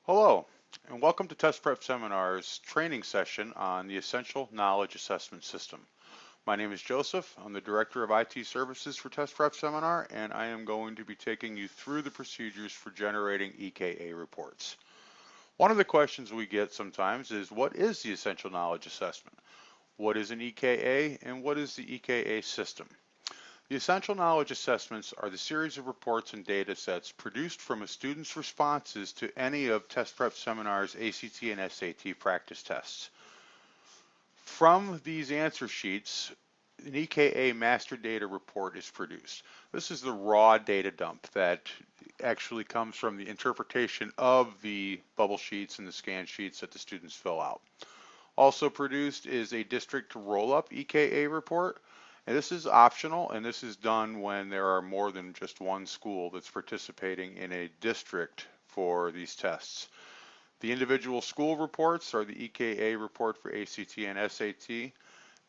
Hello, and welcome to Test Prep Seminar's training session on the Essential Knowledge Assessment System. My name is Joseph. I'm the Director of IT Services for Test Prep Seminar, and I am going to be taking you through the procedures for generating EKA reports. One of the questions we get sometimes is, what is the Essential Knowledge Assessment? What is an EKA, and what is the EKA system? The essential knowledge assessments are the series of reports and data sets produced from a student's responses to any of Test Prep Seminar's ACT and SAT practice tests. From these answer sheets, an EKA master data report is produced. This is the raw data dump that actually comes from the interpretation of the bubble sheets and the scan sheets that the students fill out. Also produced is a district roll-up EKA report. And this is optional, and this is done when there are more than just one school that's participating in a district for these tests. The individual school reports are the EKA report for ACT and SAT.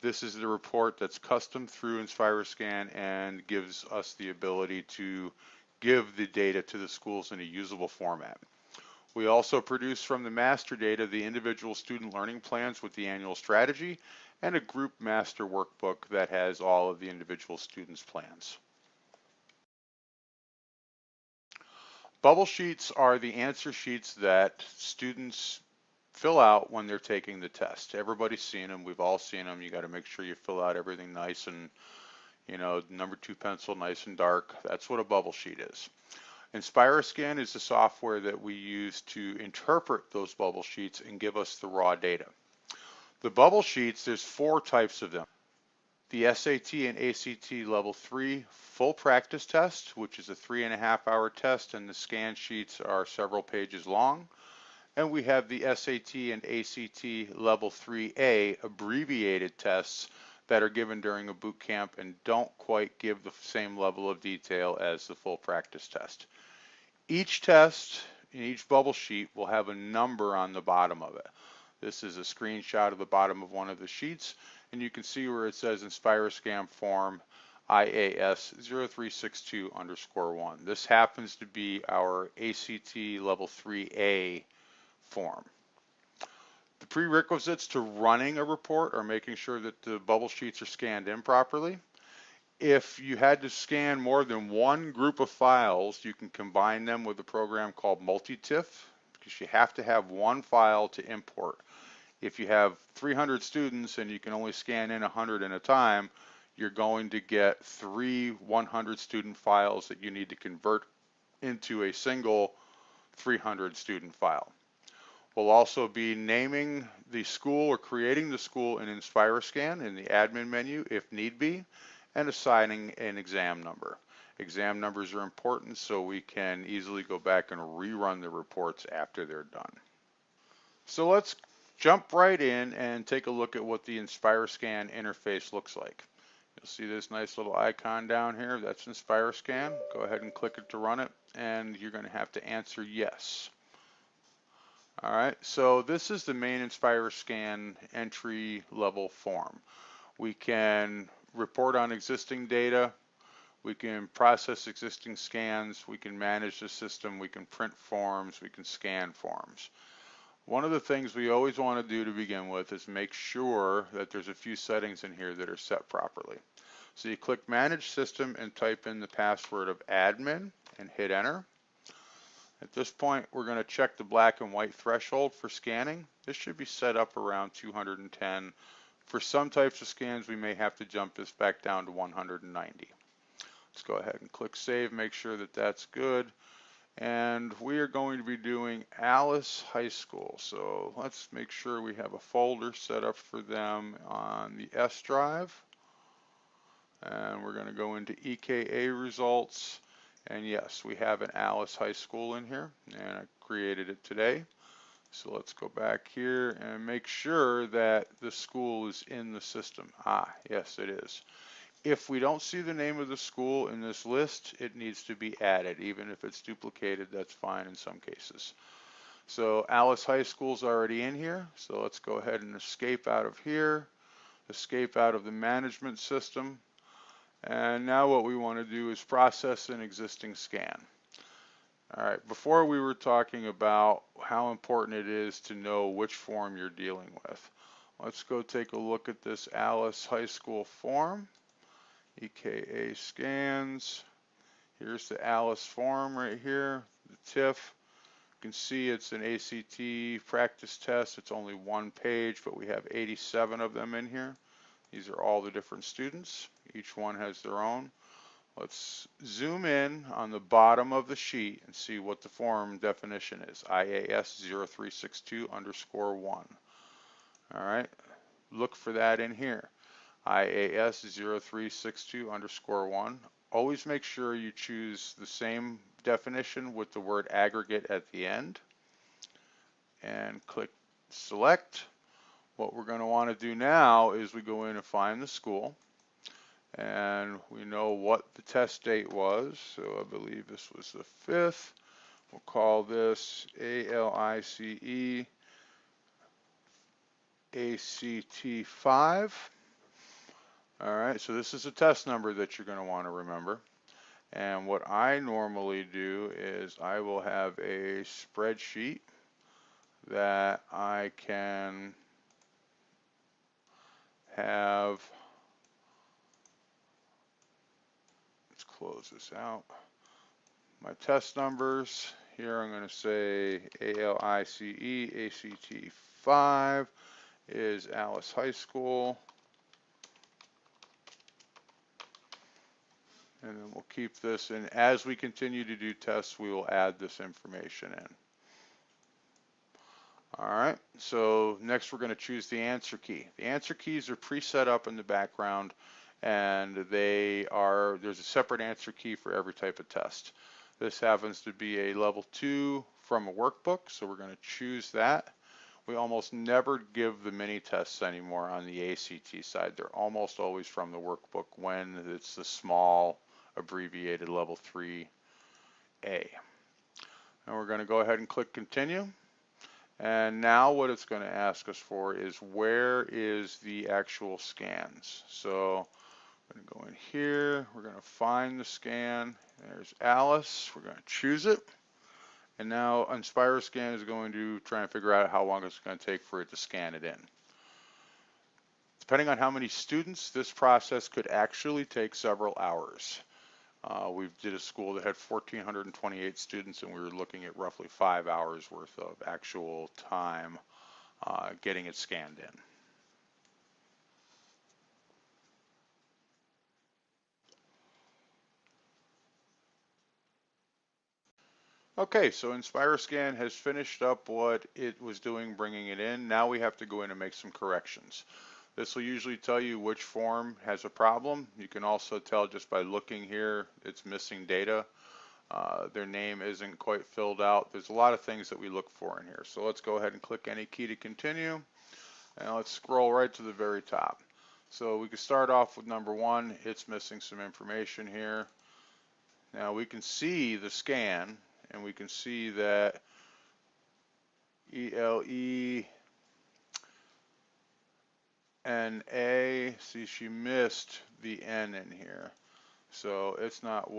This is the report that's custom through InspireScan and gives us the ability to give the data to the schools in a usable format. We also produce from the master data the individual student learning plans with the annual strategy and a group master workbook that has all of the individual students' plans. Bubble sheets are the answer sheets that students fill out when they're taking the test. Everybody's seen them. We've all seen them. You got to make sure you fill out everything nice and, number 2 pencil, nice and dark. That's what a bubble sheet is. InspireScan is the software that we use to interpret those bubble sheets and give us the raw data. The bubble sheets, there's 4 types of them. The SAT and ACT Level 3 full practice test, which is a 3.5-hour test, and the scan sheets are several pages long. And we have the SAT and ACT Level 3A abbreviated tests that are given during a boot camp and don't quite give the same level of detail as the full practice test. Each test in each bubble sheet will have a number on the bottom of it. This is a screenshot of the bottom of one of the sheets, and you can see where it says InspireScan form IAS 0362_1. This happens to be our ACT Level 3A form. The prerequisites to running a report are making sure that the bubble sheets are scanned in properly. If you had to scan more than one group of files, you can combine them with a program called multi-TIFF, because you have to have one file to import. If you have 300 students and you can only scan in 100 at a time, you're going to get 3 100 student files that you need to convert into a single 300 student file. We'll also be naming the school or creating the school in InspireScan in the admin menu if need be, and assigning an exam number. Exam numbers are important so we can easily go back and rerun the reports after they're done. So let's jump right in and take a look at what the InspireScan interface looks like. You'll see this nice little icon down here. That's InspireScan. Go ahead and click it to run it, and you're going to have to answer yes. All right, so this is the main InspireScan entry level form. We can report on existing data, we can process existing scans, we can manage the system, we can print forms, we can scan forms. One of the things we always want to do to begin with is make sure that there's a few settings in here that are set properly. So you click Manage System and type in the password of admin and hit enter. At this point, we're going to check the black and white threshold for scanning. This should be set up around 210. For some types of scans, we may have to jump this back down to 190. Let's go ahead and click Save, make sure that that's good. And we are going to be doing Alice High School. So let's make sure we have a folder set up for them on the S drive. And we're going to go into EKA results. And yes, we have an Alice High School in here, and I created it today. So let's go back here and make sure that the school is in the system. Yes, it is. If we don't see the name of the school in this list, it needs to be added. Even if it's duplicated, that's fine in some cases. So Alice High School is already in here. So let's go ahead and escape out of here, escape out of the management system. And now what we want to do is process an existing scan. All right, before we were talking about how important it is to know which form you're dealing with. Let's go take a look at this Alice High School form. EKA scans. Here's the Alice form right here, the TIF. You can see it's an ACT practice test. It's only one page, but we have 87 of them in here. These are all the different students. Each one has their own. Let's zoom in on the bottom of the sheet and see what the form definition is. IAS 0362_1. All right, look for that in here. IAS 0362_1. Always make sure you choose the same definition with the word aggregate at the end. And click select. What we're going to want to do now is we go in and find the school. And we know what the test date was. So I believe this was the 5th. We'll call this ALICE ACT 5. All right, so this is a test number that you're going to want to remember. And what I normally do is I will have a spreadsheet that I can have. Let's close this out. My test numbers. Here I'm going to say ALICE ACT 5 is Alice High School. And then we'll keep this, and as we continue to do tests, we will add this information in. All right, so next we're going to choose the answer key. The answer keys are preset up in the background, and there's a separate answer key for every type of test. This happens to be a level 2 from a workbook, so we're going to choose that. We almost never give the mini tests anymore on the ACT side. They're almost always from the workbook when it's the small abbreviated level 3A. And we're going to go ahead and click continue. And now what it's going to ask us for is where is the actual scans. So I'm going to go in here. We're going to find the scan. There's Alice. We're going to choose it. And now InspireScan is going to try and figure out how long it's going to take for it to scan it in. Depending on how many students, this process could actually take several hours. We did a school that had 1,428 students, and we were looking at roughly 5 hours worth of actual time getting it scanned in. Okay, so InspireScan has finished up what it was doing, bringing it in. Now we have to go in and make some corrections. This will usually tell you which form has a problem. You can also tell just by looking here, it's missing data. Their name isn't quite filled out. There's a lot of things that we look for in here. So let's go ahead and click any key to continue. And let's scroll right to the very top. So we can start off with number 1. It's missing some information here. Now we can see the scan, and we can see that ELENA, see, she missed the N in here. So it's not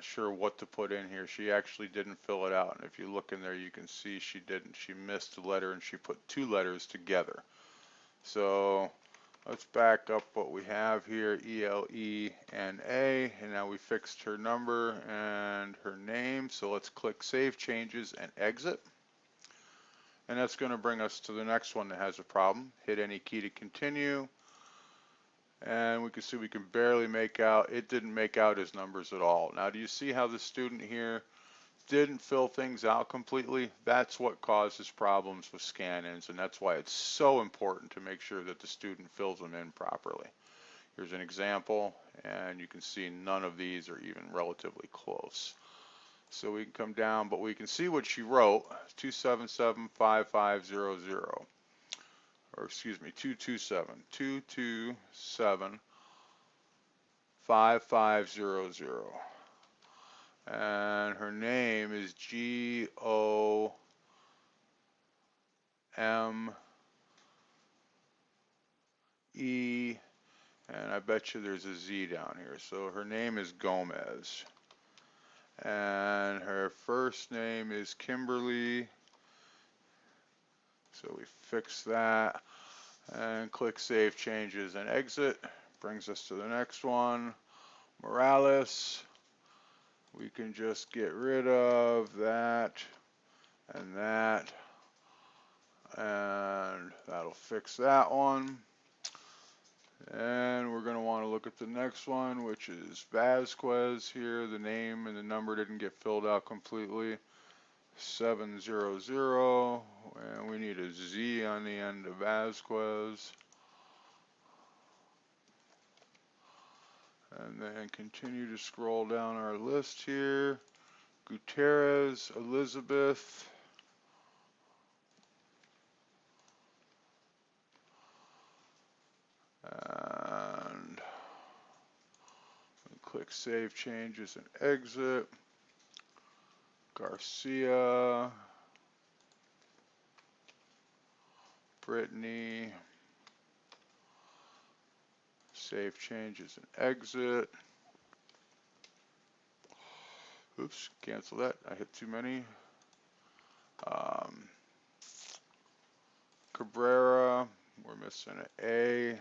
sure what to put in here. She actually didn't fill it out. And if you look in there, you can see she didn't. She missed a letter, and she put 2 letters together. So let's back up what we have here, ELENA, and now we fixed her number and her name. So let's click Save Changes and exit. And that's going to bring us to the next one that has a problem. Hit any key to continue. And we can see we can barely make out, it didn't make out his numbers at all. Now, do you see how the student here didn't fill things out completely? That's what causes problems with scan-ins, and that's why it's so important to make sure that the student fills them in properly. Here's an example, and you can see none of these are even relatively close. So we can come down, but we can see what she wrote, 2775500. Or excuse me, 2275500. And her name is GOME, and I bet you there's a Z down here. So her name is Gomez. and her first name is Kimberly. So we fix that and click Save Changes and Exit. Brings us to the next one, Morales. We can just get rid of that and that, and that'll fix that one. And we're going to want to look at the next one, which is Vasquez here. The name and the number didn't get filled out completely. 700, and we need a Z on the end of Vasquez. And then continue to scroll down our list here. Gutierrez, Elizabeth. And click Save Changes and Exit. Garcia. Brittany. Save Changes and Exit. Oops, cancel that. I hit too many. Cabrera, we're missing an A.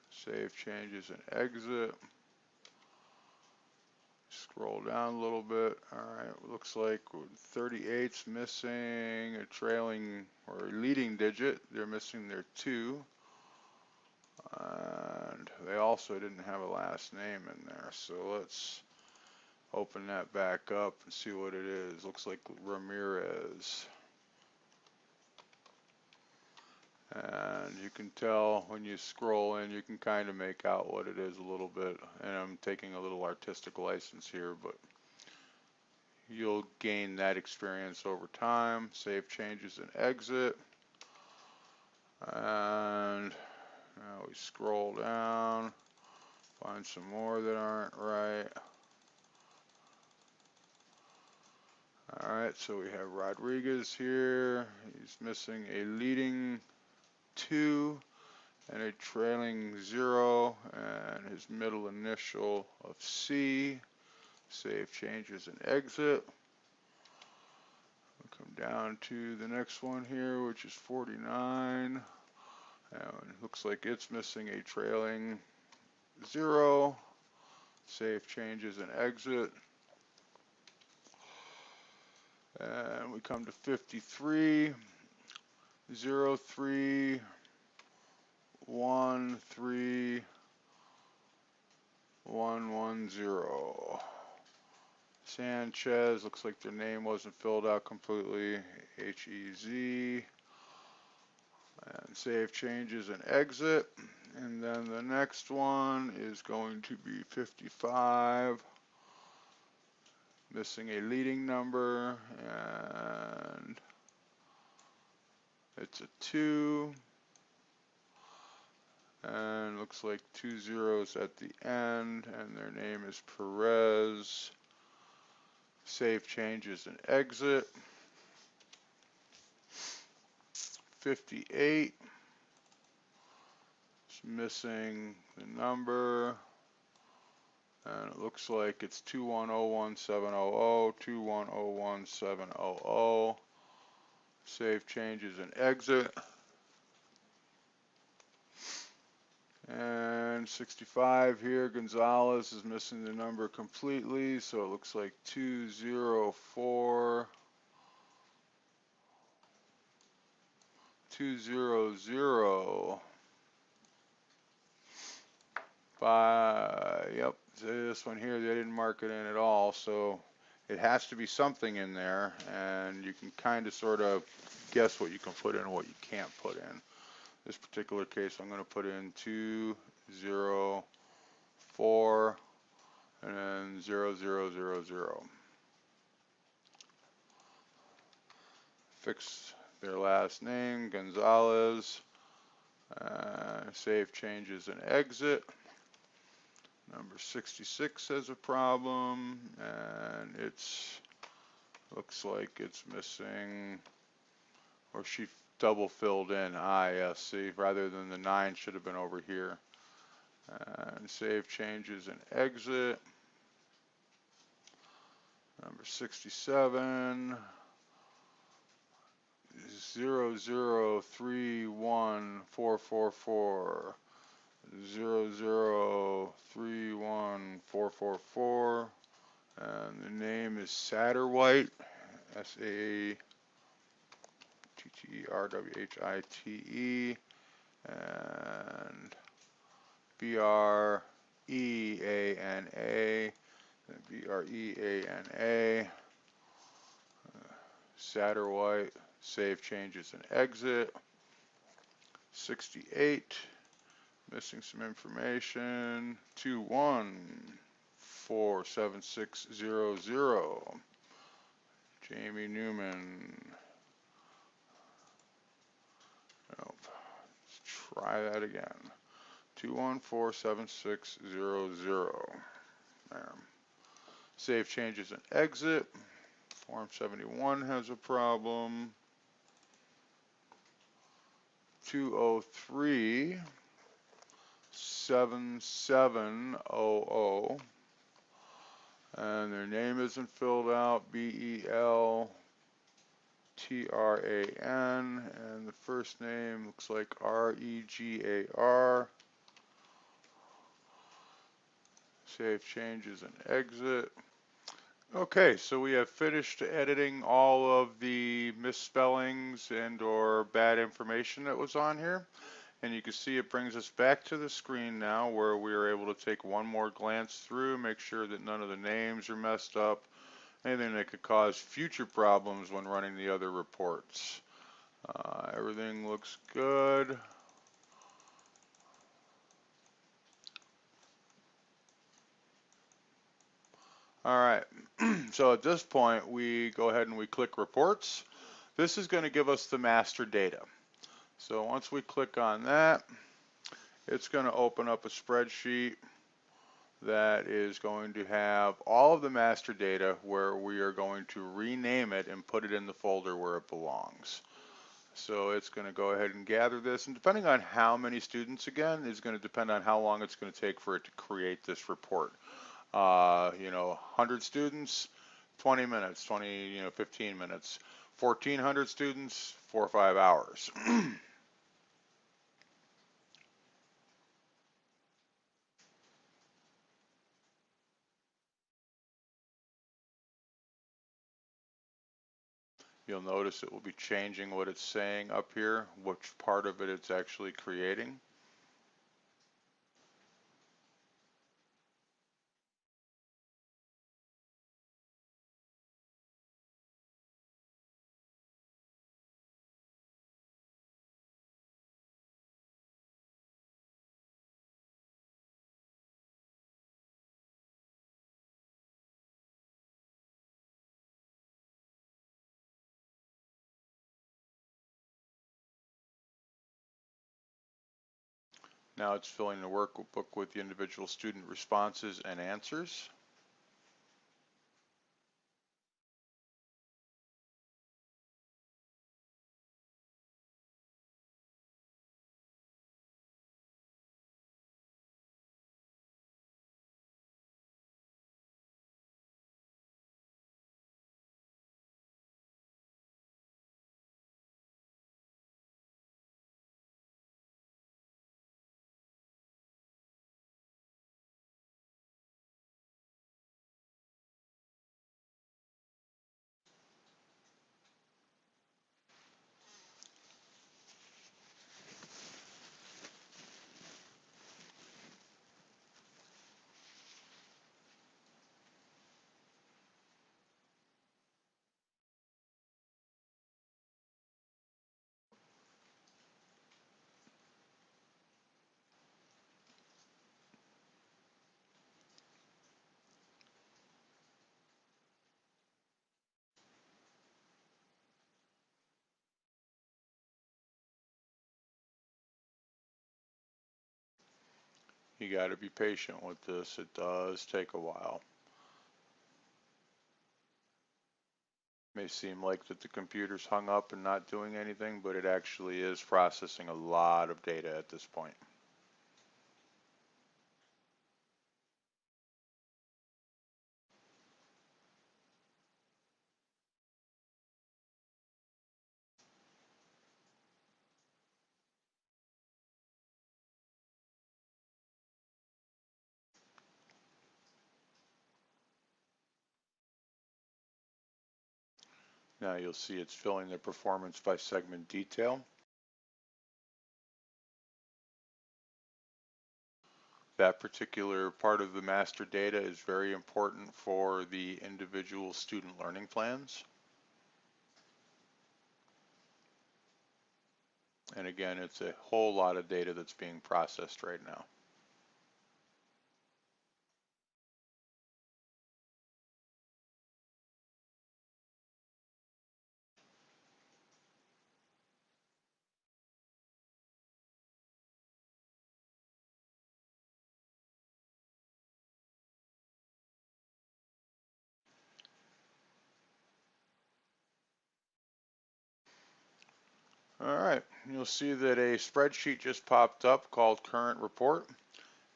Save Changes and Exit. Scroll down a little bit. Alright, looks like 38's missing a trailing or leading digit. They're missing their 2. And they also didn't have a last name in there. So let's open that back up and see what it is. Looks like Ramirez. And you can tell when you scroll in, you can kind of make out what it is a little bit. And I'm taking a little artistic license here, but you'll gain that experience over time. Save Changes and Exit. And now we scroll down, find some more that aren't right. Alright, so we have Rodriguez here. He's missing a leading 2 and a trailing 0 and his middle initial of C. Save Changes and Exit. We'll come down to the next one here, which is 49. And it looks like it's missing a trailing 0. Save Changes and Exit. And we come to 53. 03 13 110. Sanchez, looks like their name wasn't filled out completely. HEZ. And Save Changes and Exit. And then the next one is going to be 55. Missing a leading number, and it's a 2. And looks like 2 zeros at the end, and their name is Perez. Save Changes and Exit. 58. It's missing the number, and it looks like it's 2101700, 2101700. Save Changes and Exit. And 65 here, Gonzalez is missing the number completely, so it looks like 204 200 5. Yep, this one here they didn't mark it in at all, so it has to be something in there, and you can kind of sort of guess what you can put in and what you can't put in. This particular case, I'm going to put in 204 and then 0000. Fix their last name, Gonzalez. Save Changes and Exit. Number 66 has a problem, and looks like it's missing, or she double filled in ISC rather than the 9 should have been over here. And Save Changes and Exit. Number 67, 0031444, 0031444, and the name is Satterwhite, Satterwhite, and Breana, Breana, Satterwhite, save changes and exit. 68, missing some information, 214600, Jamie Newman. Nope. Let's try that again. 214600. There. Save changes and exit. Form 71 has a problem. 2037700, and their name isn't filled out. BELTRAN, and the first name looks like REGAR. Save changes and exit. Okay, so we have finished editing all of the misspellings and or bad information that was on here. And you can see it brings us back to the screen now where we are able to take one more glance through, make sure that none of the names are messed up, anything that could cause future problems when running the other reports. Everything looks good. All right, so at this point we go ahead and we click reports. This is going to give us the master data. So once we click on that, it's going to open up a spreadsheet that is going to have all of the master data where we are going to rename it and put it in the folder where it belongs. So it's going to go ahead and gather this, and depending on how many students, again, is going to depend on how long it's going to take for it to create this report. 100 students, 20 minutes, 15 minutes. 1,400 students, 4 or 5 hours. You'll notice it will be changing what it's saying up here, which part of it it's actually creating. Now it's filling the workbook with the individual student responses and answers. You got to be patient with this. It does take a while. May seem like that the computer's hung up and not doing anything, but it actually is processing a lot of data at this point. Now you'll see it's filling the performance by segment detail. That particular part of the master data is very important for the individual student learning plans. And again, it's a whole lot of data that's being processed right now. All right, you'll see that a spreadsheet just popped up called Current Report.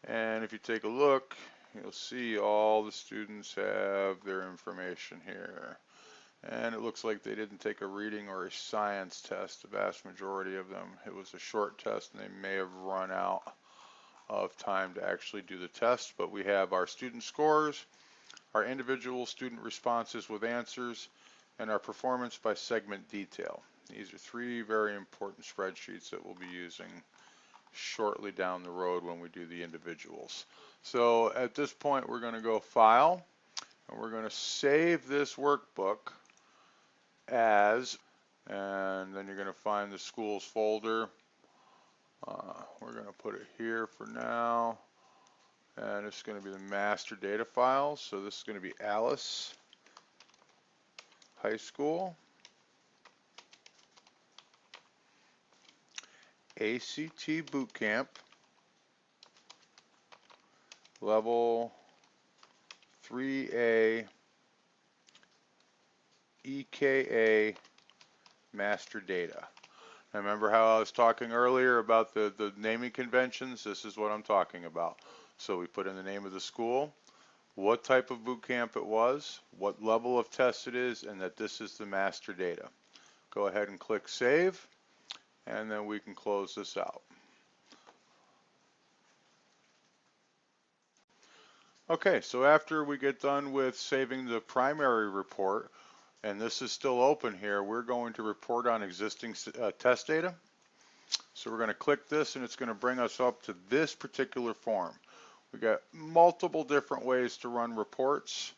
And if you take a look, you'll see all the students have their information here. And it looks like they didn't take a reading or a science test, the vast majority of them. It was a short test and they may have run out of time to actually do the test, but we have our student scores, our individual student responses with answers, and our performance by segment detail. These are three very important spreadsheets that we'll be using shortly down the road when we do the individuals. So at this point, we're going to go File, and we're going to save this workbook as, and then you're going to find the schools folder. We're going to put it here for now, and it's going to be the master data files. So this is going to be Alice High School, ACT Boot Camp, Level 3A, EKA master data. Now remember how I was talking earlier about the naming conventions? This is what I'm talking about. So we put in the name of the school, what type of boot camp it was, what level of test it is, and that this is the master data. Go ahead and click Save, and then we can close this out. Okay, so after we get done with saving the primary report, and this is still open here, we're going to report on existing test data. So we're going to click this and it's going to bring us up to this particular form. We got multiple different ways to run reports.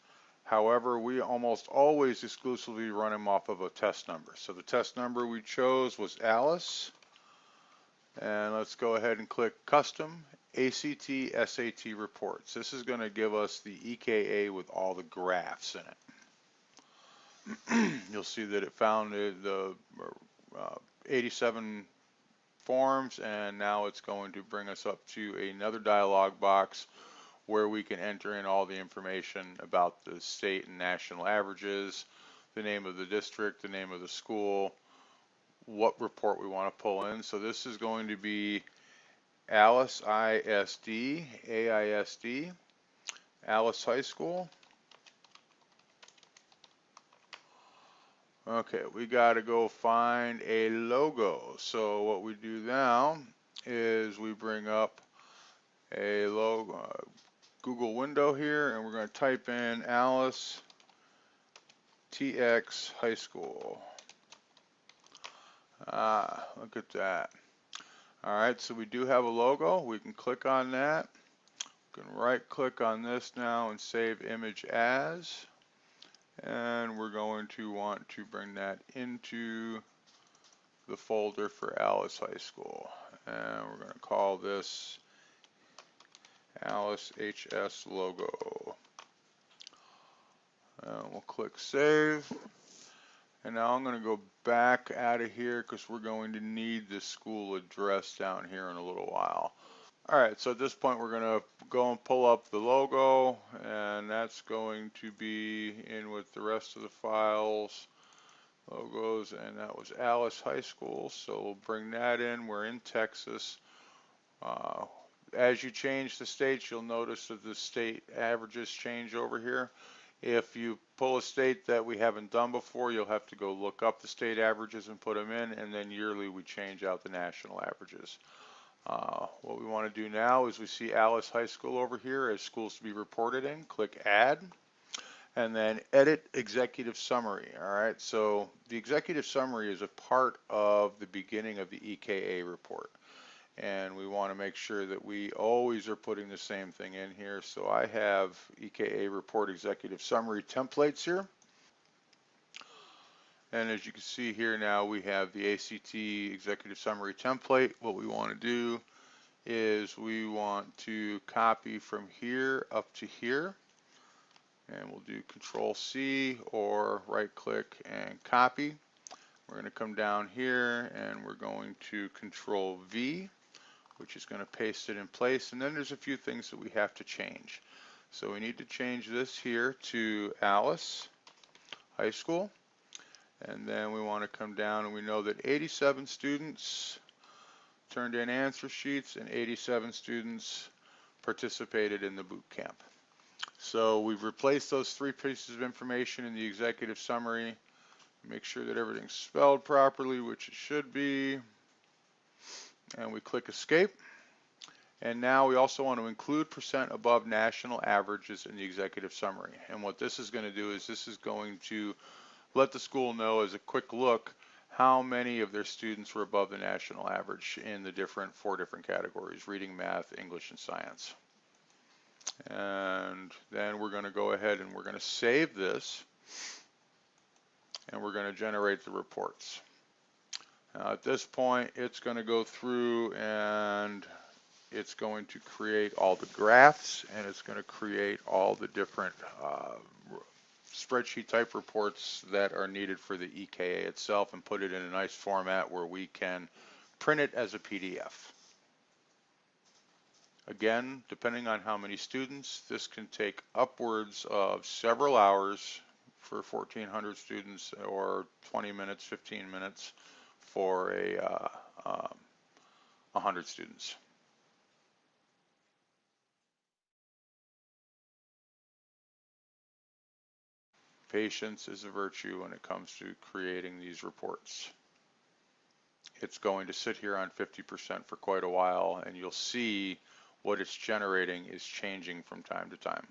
However, we almost always exclusively run them off of a test number. So the test number we chose was Alice. And let's go ahead and click Custom ACT SAT Reports. This is going to give us the EKA with all the graphs in it. You'll see that it found the 87 forms, and now it's going to bring us up to another dialog box where we can enter in all the information about the state and national averages, the name of the district, the name of the school, what report we want to pull in. So this is going to be Alice ISD, AISD, Alice High School. Okay, we got to go find a logo. So what we do now is we bring up a logo, Google window here, and we're going to type in Alice TX High School. Look at that. All right, so we do have a logo. We can click on that. We can right click on this now and save image as. And we're going to want to bring that into the folder for Alice High School. And we're going to call this Alice HS logo. And we'll click Save. And now I'm going to go back out of here because we're going to need the school address down here in a little while. All right, so at this point we're going to go and pull up the logo, and that's going to be in with the rest of the files, logos, and that was Alice High School. So we'll bring that in. We're in Texas. As you change the states, you'll notice that the state averages change over here. If you pull a state that we haven't done before, you'll have to go look up the state averages and put them in, and then yearly we change out the national averages. What we want to do now is we see Alice High School over here as schools to be reported in. Click Add, and then edit executive summary. All right, so the executive summary is a part of the beginning of the EKA report. And we want to make sure that we always are putting the same thing in here. So I have EKA report executive summary templates here. And as you can see here now, we have the ACT executive summary template. What we want to do is we want to copy from here up to here. And we'll do Control C or right click and copy. We're going to come down here and we're going to Control V, which is going to paste it in place. And then there's a few things that we have to change. So we need to change this here to Alice High School. And then we want to come down and we know that 87 students turned in answer sheets and 87 students participated in the boot camp. So we've replaced those three pieces of information in the executive summary. Make sure that everything's spelled properly, which it should be. And we click escape. And now we also want to include percent above national averages in the executive summary. And what this is going to do is this is going to let the school know as a quick look how many of their students were above the national average in the four different categories: reading, math, English, and science. And then we're going to go ahead and we're going to save this and we're going to generate the reports. Now at this point, it's going to go through and it's going to create all the graphs and it's going to create all the different spreadsheet type reports that are needed for the EKA itself and put it in a nice format where we can print it as a PDF. Again, depending on how many students, this can take upwards of several hours for 1,400 students or 20 minutes, 15 minutes for 100 students. Patience is a virtue when it comes to creating these reports. It's going to sit here on 50% for quite a while, and you'll see what it's generating is changing from time to time.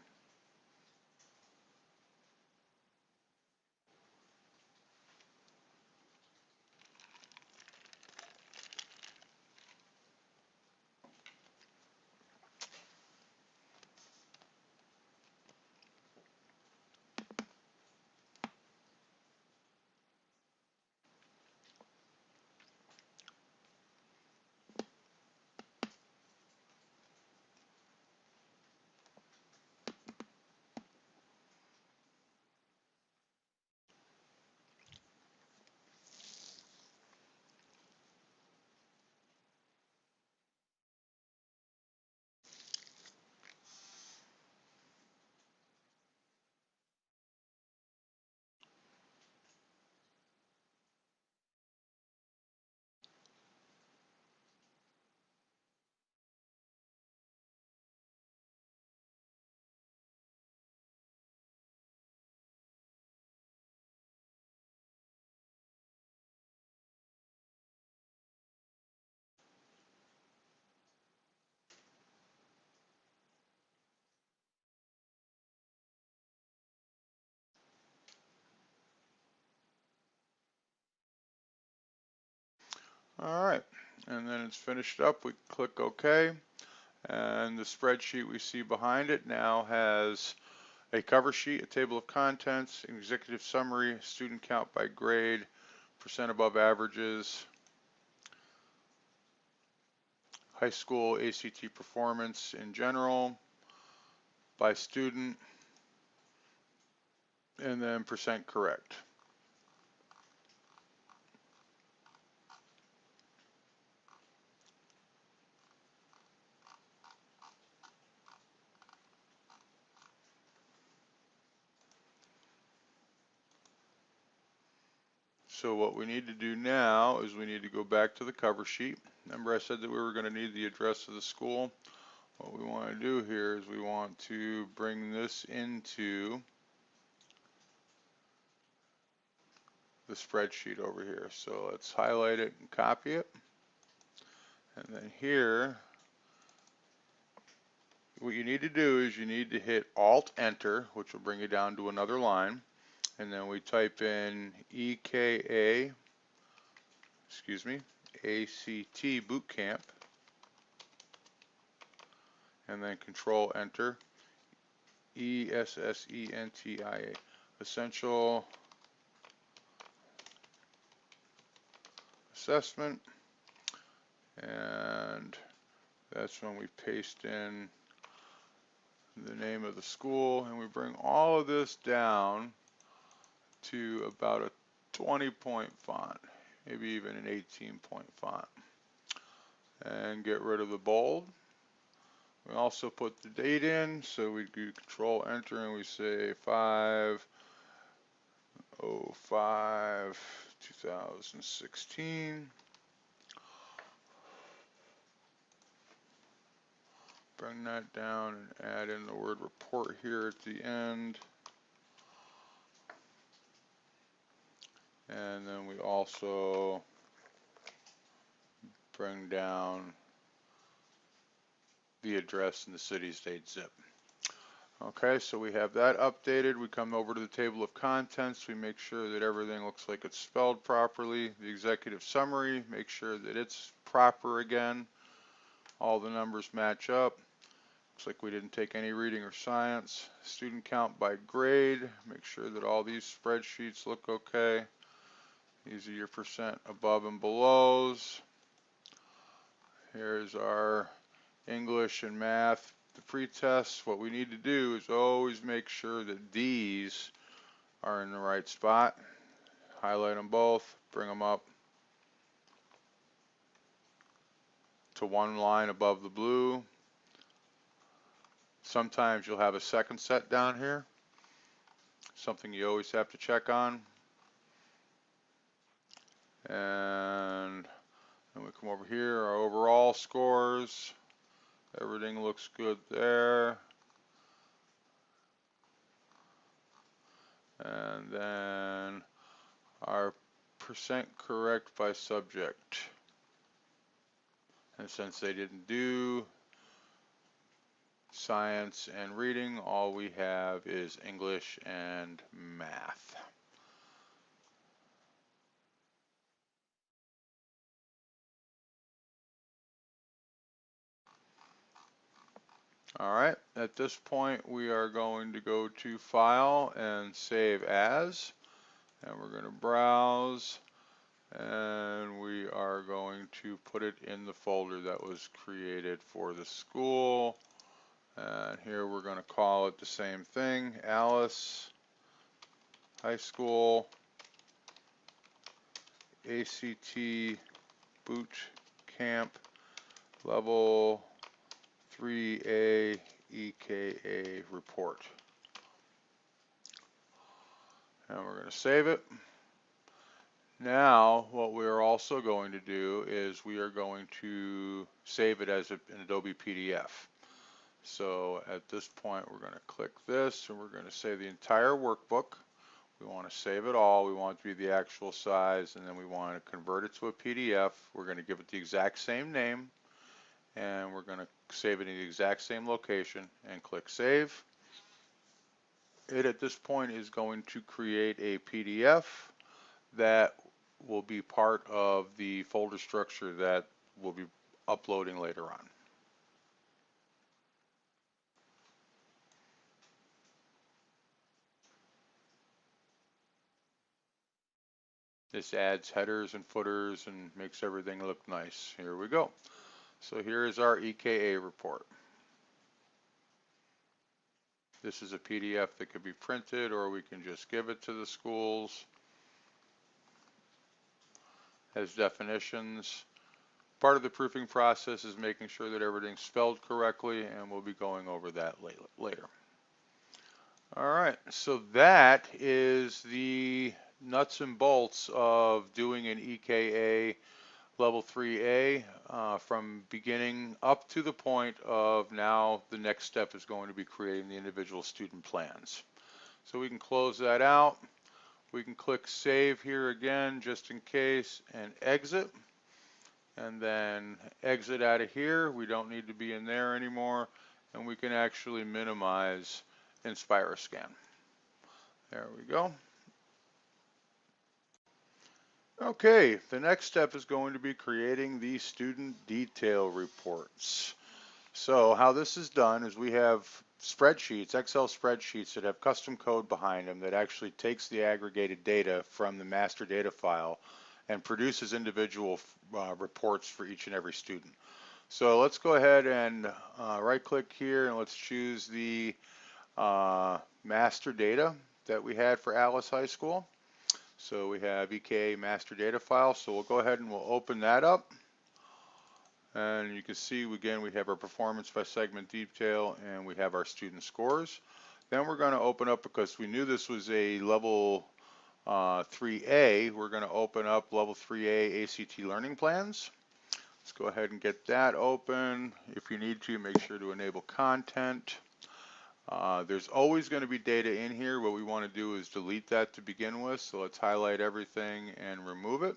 All right, and then it's finished up. We click OK, and the spreadsheet we see behind it now has a cover sheet, a table of contents, an executive summary, student count by grade, percent above averages, high school ACT performance in general, by student, and then percent correct. So what we need to do now is we need to go back to the cover sheet. Remember I said that we were going to need the address of the school. What we want to do here is we want to bring this into the spreadsheet over here. So let's highlight it and copy it. And then here, what you need to do is you need to hit Alt Enter, which will bring you down to another line, and then we type in EKA, ACT Boot Camp, and then Control Enter, ESSENTIA, Essential Assessment, and that's when we paste in the name of the school, and we bring all of this down to about a 20-point font, maybe even an 18-point font, and get rid of the bold. We also put the date in, so we do Control Enter and we say 5/05/2016. Bring that down and add in the word report here at the end. And then we also bring down the address and the city, state, zip. Okay, so we have that updated. We come over to the table of contents. We make sure that everything looks like it's spelled properly. The executive summary, make sure that it's proper again. All the numbers match up. Looks like we didn't take any reading or science. Student count by grade. Make sure that all these spreadsheets look okay. These are your percent above and belows. Here's our English and math, the pre-tests. What we need to do is always make sure that these are in the right spot. Highlight them both, bring them up to one line above the blue. Sometimes you'll have a second set down here, something you always have to check on. And then we come over here, our overall scores. Everything looks good there. And then our percent correct by subject. And since they didn't do science and reading, all we have is English and math. All right, at this point we are going to go to File and Save As, and we're going to browse, and we are going to put it in the folder that was created for the school. And here we're going to call it the same thing, Alice High School ACT Boot Camp Level 3A EKA Report. And we're going to save it. Now what we're also going to do is we are going to save it as an Adobe PDF. So at this point we're going to click this and we're going to save the entire workbook. We want to save it all. We want it to be the actual size, and then we want to convert it to a PDF. We're going to give it the exact same name, and we're going to save it in the exact same location and click Save. It at this point is going to create a PDF that will be part of the folder structure that we'll be uploading later on. This adds headers and footers and makes everything look nice. Here we go. So here is our EKA report. This is a PDF that could be printed, or we can just give it to the schools. Has definitions. Part of the proofing process is making sure that everything's spelled correctly, and we'll be going over that later. All right, so that is the nuts and bolts of doing an EKA Level 3A from beginning up to the point of now the next step is going to be creating the individual student plans. So we can close that out. We can click Save here again just in case and exit. And then exit out of here. We don't need to be in there anymore. and we can actually minimize InspireScan. There we go. Okay, the next step is going to be creating the student detail reports. So how this is done is we have spreadsheets, Excel spreadsheets that have custom code behind them that actually takes the aggregated data from the master data file and produces individual reports for each and every student. So let's go ahead and right click here and let's choose the master data that we had for Alice High School. So we have EKA master data file, so we'll go ahead and we'll open that up. And you can see again we have our performance by segment detail and we have our student scores. Then we're going to open up, because we knew this was a level 3A, we're going to open up level 3A ACT learning plans. Let's go ahead and get that open. If you need to, make sure to enable content. There's always going to be data in here. What we want to do is delete that to begin with. So let's highlight everything and remove it.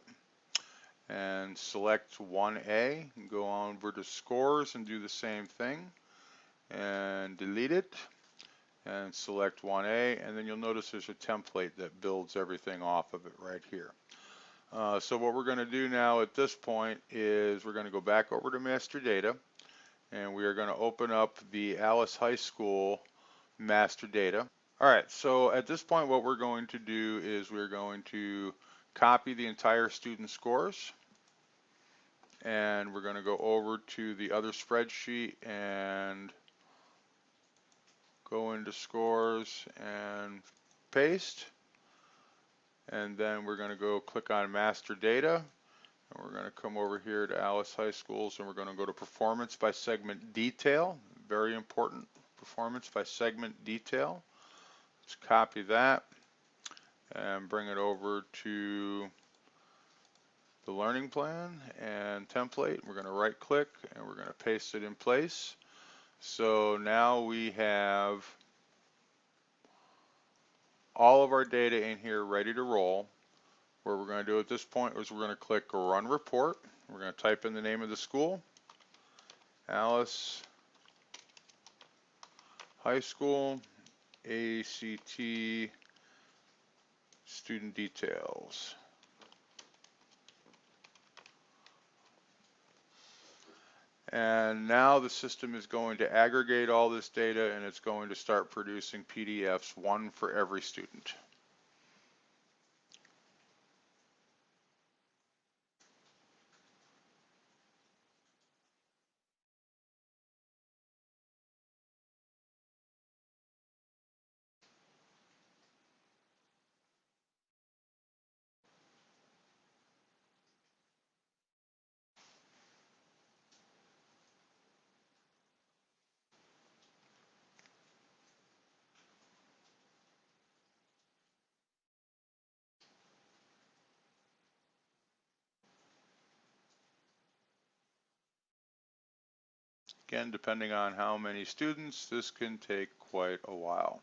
And select 1A and go on over to scores and do the same thing. And delete it. And select 1A. And then you'll notice there's a template that builds everything off of it right here. So what we're going to do now at this point is we're going to go back over to master data. And we are going to open up the Alice High School master data. All right, so at this point what we're going to do is we're going to copy the entire student scores, and we're going to go over to the other spreadsheet and go into scores and paste, and then we're going to go click on master data, and we're going to come over here to Alice High Schools, and we're going to go to performance by segment detail. Very important, performance by segment detail. Let's copy that and bring it over to the learning plan and template. We're going to right click and we're going to paste it in place. So now we have all of our data in here ready to roll. What we're going to do at this point is we're going to click run report. We're going to type in the name of the school, Alice High School ACT student details. And now the system is going to aggregate all this data and it's going to start producing PDFs, one for every student. Again, depending on how many students, this can take quite a while.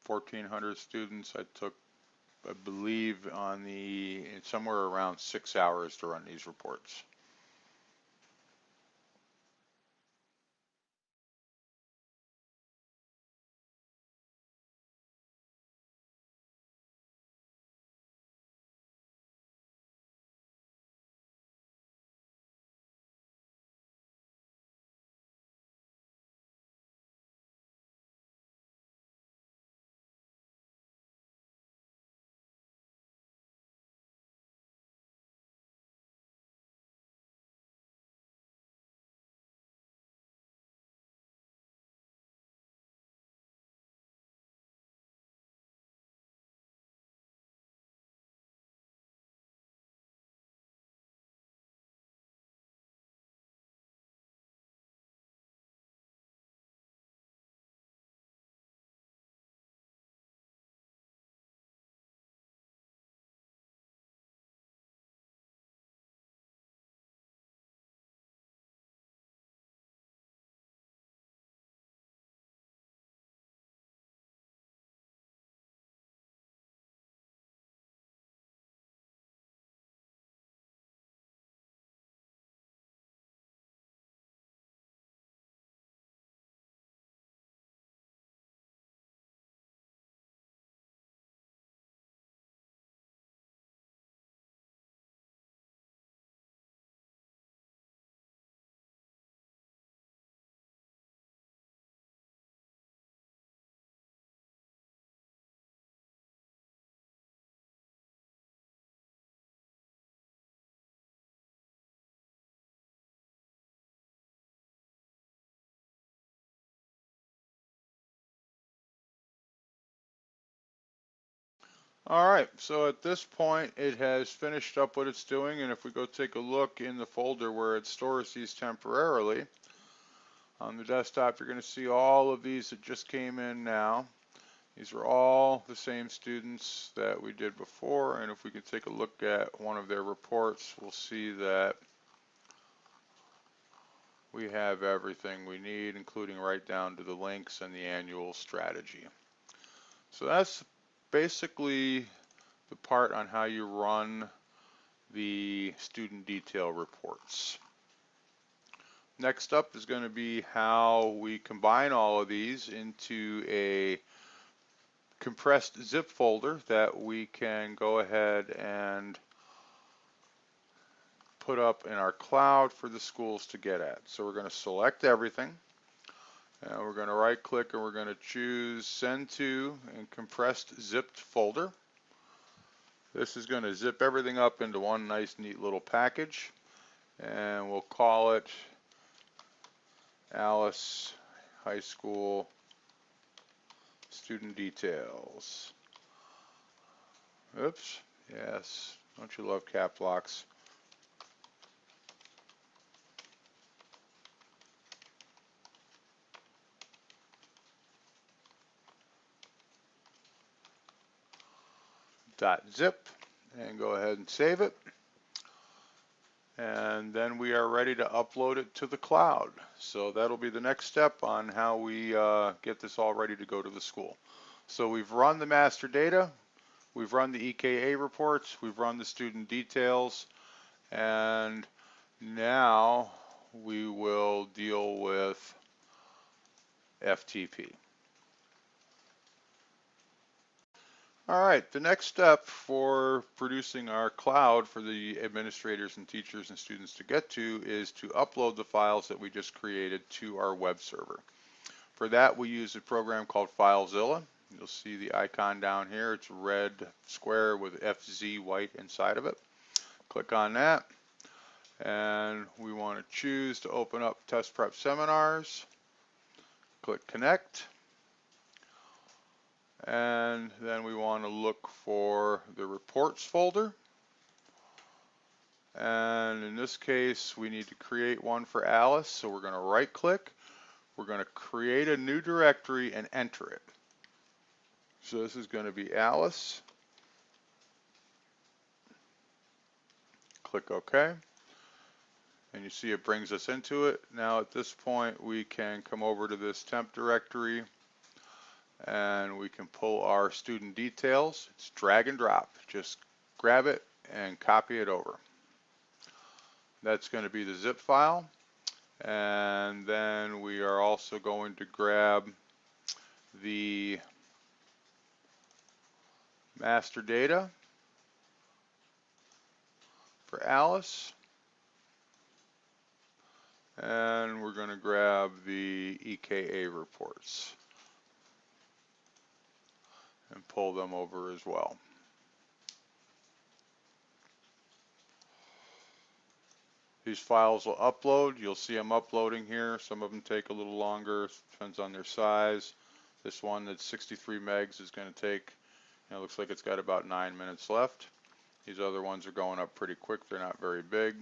1,400 students, I took, I believe, somewhere around 6 hours to run these reports. All right, so at this point it has finished up what it's doing, and if we go take a look in the folder where it stores these temporarily, on the desktop you're going to see all of these that just came in now. These are all the same students that we did before, and if we can take a look at one of their reports, we'll see that we have everything we need, including right down to the links and the annual strategy. So that's basically the part on how you run the student detail reports. Next up is going to be how we combine all of these into a compressed zip folder that we can go ahead and put up in our cloud for the schools to get at. So we're going to select everything, and we're going to right click and we're going to choose send to and compressed zipped folder. This is going to zip everything up into one nice neat little package, and we'll call it Alice High School Student Details. Oops, yes, don't you love cap locks? .zip, and go ahead and save it. And then we are ready to upload it to the cloud. So that'll be the next step on how we get this all ready to go to the school. So we've run the master data, we've run the EKA reports, we've run the student details, and now we will deal with FTP. All right, the next step for producing our cloud for the administrators and teachers and students to get to is to upload the files that we just created to our web server. For that, we use a program called FileZilla. You'll see the icon down here. It's a red square with FZ white inside of it. Click on that, and we want to choose to open up Test Prep Seminars. Click Connect. And then we want to look for the reports folder. And in this case, we need to create one for Alice. So we're going to right click. We're going to create a new directory and enter it. So this is going to be Alice. Click OK. And you see it brings us into it. Now at this point, we can come over to this temp directory and we can pull our student details. It's drag and drop. Just grab it and copy it over. That's going to be the zip file. And then we are also going to grab the master data for Alice. And we're going to grab the EKA reports and pull them over as well. These files will upload. You'll see them uploading here. Some of them take a little longer, depends on their size. This one that's 63 megs is going to take, looks like it's got about 9 minutes left. These other ones are going up pretty quick. They're not very big.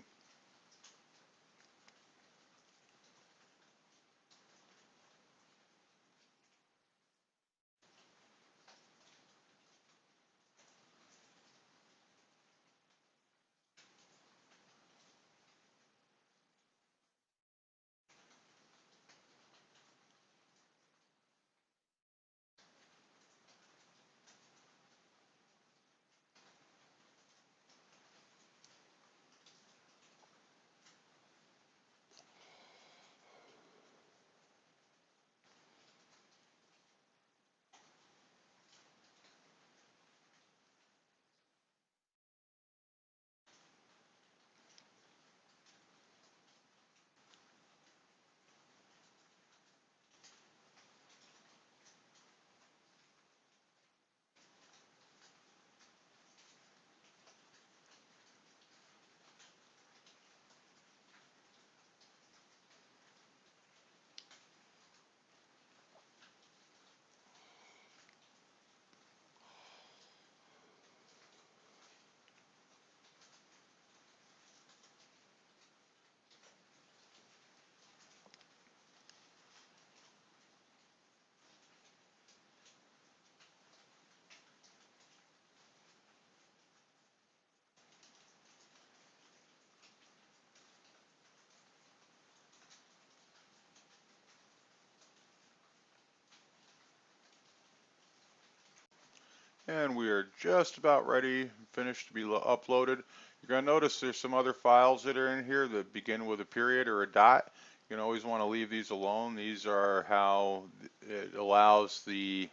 And we are just about ready, finished to be uploaded. You're going to notice there's some other files that are in here that begin with a period or a dot. You can always want to leave these alone. These are how it allows the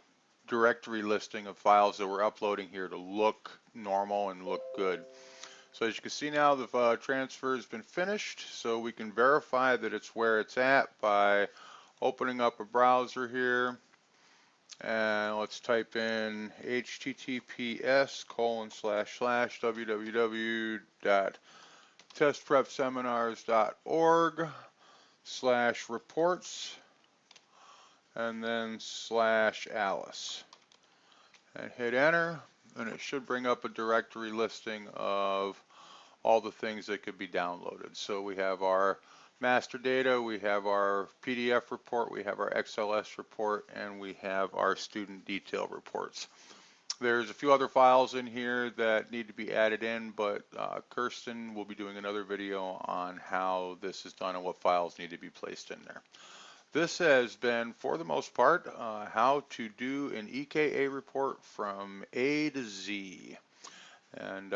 directory listing of files that we're uploading here to look normal and look good. So as you can see now, the transfer has been finished, so we can verify that it's where it's at by opening up a browser here. And let's type in https://www.testprepseminars.org/reports and then /Alice and hit enter, and it should bring up a directory listing of all the things that could be downloaded. So we have our master data, we have our PDF report, we have our XLS report, and we have our student detail reports. There's a few other files in here that need to be added in, but Kirsten will be doing another video on how this is done and what files need to be placed in there. This has been, for the most part, how to do an EKA report from A to Z. And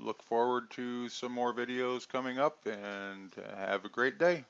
look forward to some more videos coming up, and have a great day.